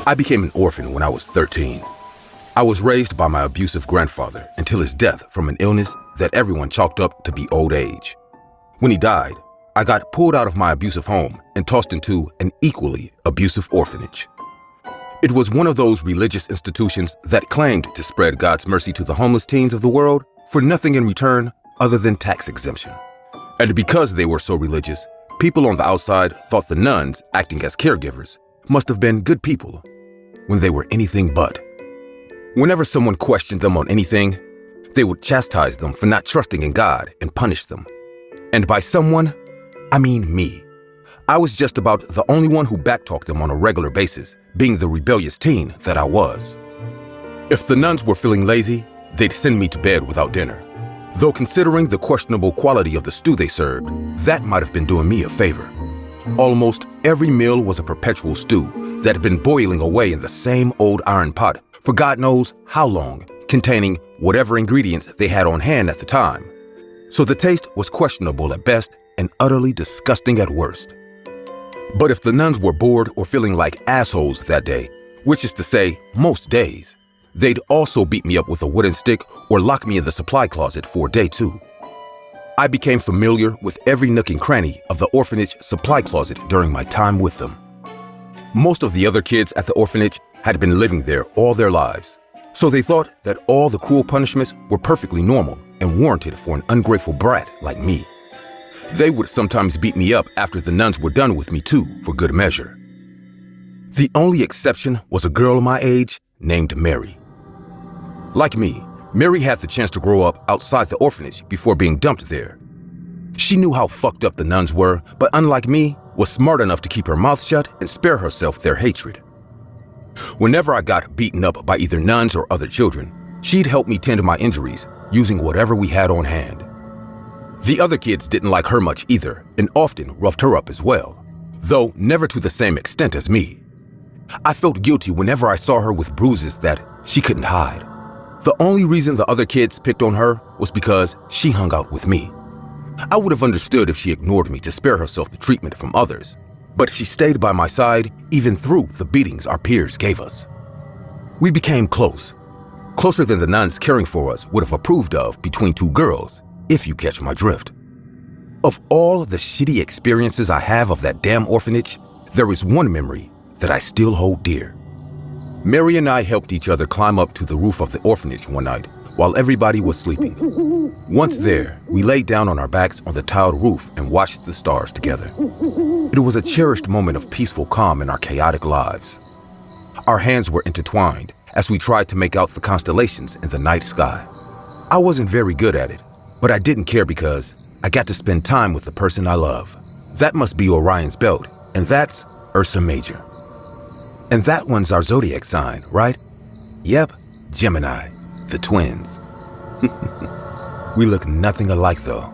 I became an orphan when I was 13. I was raised by my abusive grandfather until his death from an illness that everyone chalked up to be old age. When he died, I got pulled out of my abusive home and tossed into an equally abusive orphanage. It was one of those religious institutions that claimed to spread God's mercy to the homeless teens of the world for nothing in return other than tax exemption. And because they were so religious, people on the outside thought the nuns, acting as caregivers, must have been good people when they were anything but. Whenever someone questioned them on anything, they would chastise them for not trusting in God and punish them. And by someone, I mean me. I was just about the only one who backtalked them on a regular basis, being the rebellious teen that I was. If the nuns were feeling lazy, they'd send me to bed without dinner. Though considering the questionable quality of the stew they served, that might have been doing me a favor. Almost every meal was a perpetual stew that had been boiling away in the same old iron pot for God knows how long, containing whatever ingredients they had on hand at the time. So the taste was questionable at best and utterly disgusting at worst. But if the nuns were bored or feeling like assholes that day, which is to say, most days, they'd also beat me up with a wooden stick or lock me in the supply closet for a day too. I became familiar with every nook and cranny of the orphanage supply closet during my time with them. Most of the other kids at the orphanage had been living there all their lives, so they thought that all the cruel punishments were perfectly normal and warranted for an ungrateful brat like me. They would sometimes beat me up after the nuns were done with me too, for good measure. The only exception was a girl my age named Mary. Like me, Mary had the chance to grow up outside the orphanage before being dumped there. She knew how fucked up the nuns were, but unlike me, was smart enough to keep her mouth shut and spare herself their hatred. Whenever I got beaten up by either nuns or other children, she'd help me tend to my injuries using whatever we had on hand. The other kids didn't like her much either and often roughed her up as well, though never to the same extent as me. I felt guilty whenever I saw her with bruises that she couldn't hide. The only reason the other kids picked on her was because she hung out with me. I would have understood if she ignored me to spare herself the treatment from others, but she stayed by my side even through the beatings our peers gave us. We became close, closer than the nuns caring for us would have approved of between two girls, if you catch my drift. Of all the shitty experiences I have of that damn orphanage, there is one memory that I still hold dear. Mary and I helped each other climb up to the roof of the orphanage one night while everybody was sleeping. Once there, we laid down on our backs on the tiled roof and watched the stars together. It was a cherished moment of peaceful calm in our chaotic lives. Our hands were intertwined as we tried to make out the constellations in the night sky. I wasn't very good at it, but I didn't care because I got to spend time with the person I love. That must be Orion's belt, and that's Ursa Major. And that one's our zodiac sign, right? Yep, Gemini, the twins. We look nothing alike, though.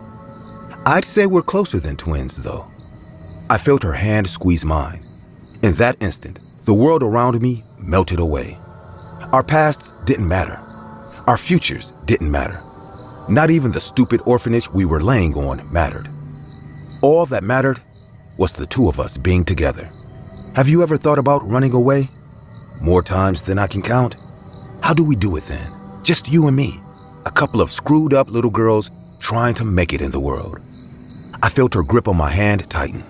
I'd say we're closer than twins, though. I felt her hand squeeze mine. In that instant, the world around me melted away. Our pasts didn't matter. Our futures didn't matter. Not even the stupid orphanage we were laying on mattered. All that mattered was the two of us being together. Have you ever thought about running away? More times than I can count. How do we do it then? Just you and me. A couple of screwed up little girls trying to make it in the world. I felt her grip on my hand tighten.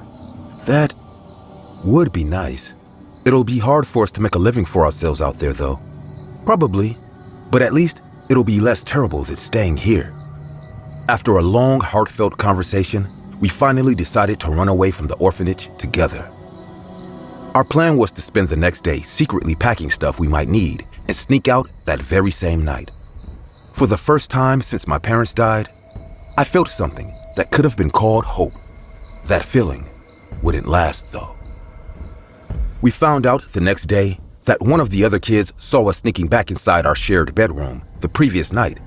That would be nice. It'll be hard for us to make a living for ourselves out there, though. Probably, but at least it'll be less terrible than staying here. After a long, heartfelt conversation, we finally decided to run away from the orphanage together. Our plan was to spend the next day secretly packing stuff we might need and sneak out that very same night. For the first time since my parents died, I felt something that could have been called hope. That feeling wouldn't last, though. We found out the next day that one of the other kids saw us sneaking back inside our shared bedroom the previous night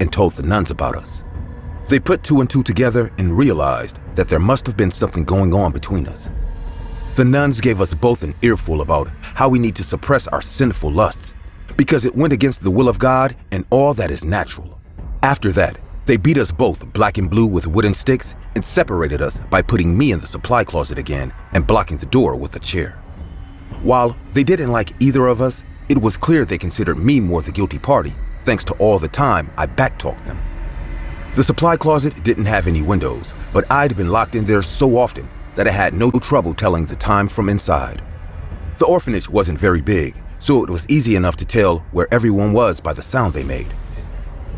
and told the nuns about us. They put two and two together and realized that there must have been something going on between us. The nuns gave us both an earful about how we need to suppress our sinful lusts because it went against the will of God and all that is natural. After that, they beat us both black and blue with wooden sticks and separated us by putting me in the supply closet again and blocking the door with a chair. While they didn't like either of us, it was clear they considered me more the guilty party, thanks to all the time I backtalked them. The supply closet didn't have any windows, but I'd been locked in there so often that I had no trouble telling the time from inside. The orphanage wasn't very big, so it was easy enough to tell where everyone was by the sound they made.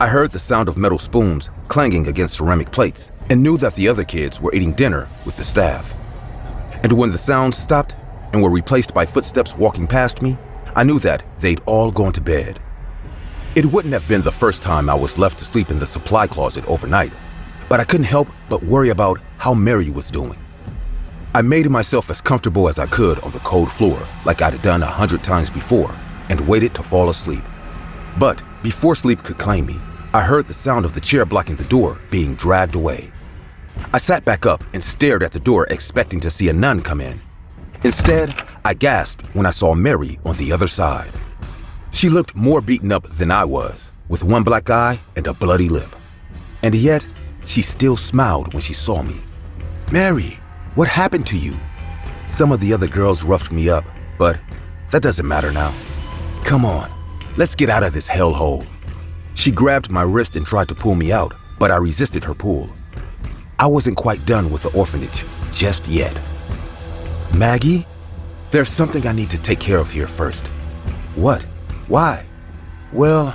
I heard the sound of metal spoons clanging against ceramic plates and knew that the other kids were eating dinner with the staff. And when the sounds stopped and were replaced by footsteps walking past me, I knew that they'd all gone to bed. It wouldn't have been the first time I was left to sleep in the supply closet overnight, but I couldn't help but worry about how Mary was doing. I made myself as comfortable as I could on the cold floor, like I'd done 100 times before, and waited to fall asleep. But before sleep could claim me, I heard the sound of the chair blocking the door being dragged away. I sat back up and stared at the door, expecting to see a nun come in. Instead, I gasped when I saw Mary on the other side. She looked more beaten up than I was, with one black eye and a bloody lip. And yet, she still smiled when she saw me. "Mary, what happened to you?" Some of the other girls roughed me up, but that doesn't matter now. "Come on, let's get out of this hellhole." She grabbed my wrist and tried to pull me out, but I resisted her pull. I wasn't quite done with the orphanage just yet. "Maggie, there's something I need to take care of here first." "What? Why?" "Well,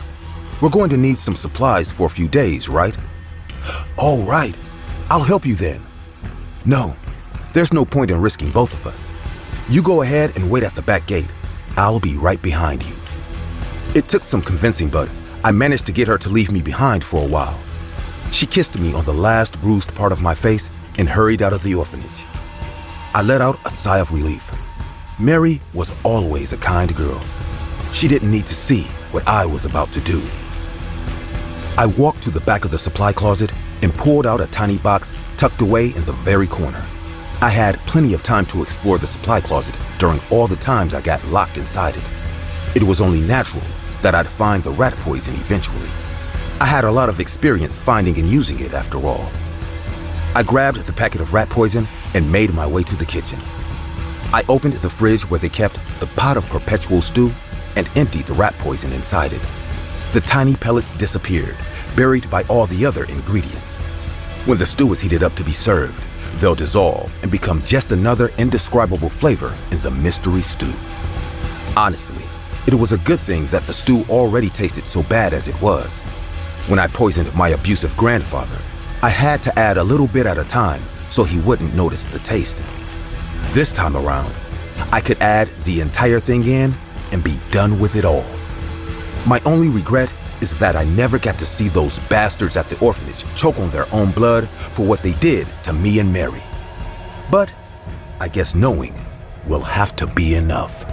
we're going to need some supplies for a few days, right?" "Oh, right. I'll help you then." "No, there's no point in risking both of us. You go ahead and wait at the back gate. I'll be right behind you." It took some convincing, but I managed to get her to leave me behind for a while. She kissed me on the last bruised part of my face and hurried out of the orphanage. I let out a sigh of relief. Mary was always a kind girl. She didn't need to see what I was about to do. I walked to the back of the supply closet and pulled out a tiny box tucked away in the very corner. I had plenty of time to explore the supply closet during all the times I got locked inside it. It was only natural that I'd find the rat poison eventually. I had a lot of experience finding and using it after all. I grabbed the packet of rat poison and made my way to the kitchen. I opened the fridge where they kept the pot of perpetual stew and emptied the rat poison inside it. The tiny pellets disappeared, buried by all the other ingredients. When the stew is heated up to be served, they'll dissolve and become just another indescribable flavor in the mystery stew. Honestly, it was a good thing that the stew already tasted so bad as it was. When I poisoned my abusive grandfather, I had to add a little bit at a time so he wouldn't notice the taste. This time around, I could add the entire thing in and be done with it all. My only regret is that I never got to see those bastards at the orphanage choke on their own blood for what they did to me and Mary. But I guess knowing will have to be enough.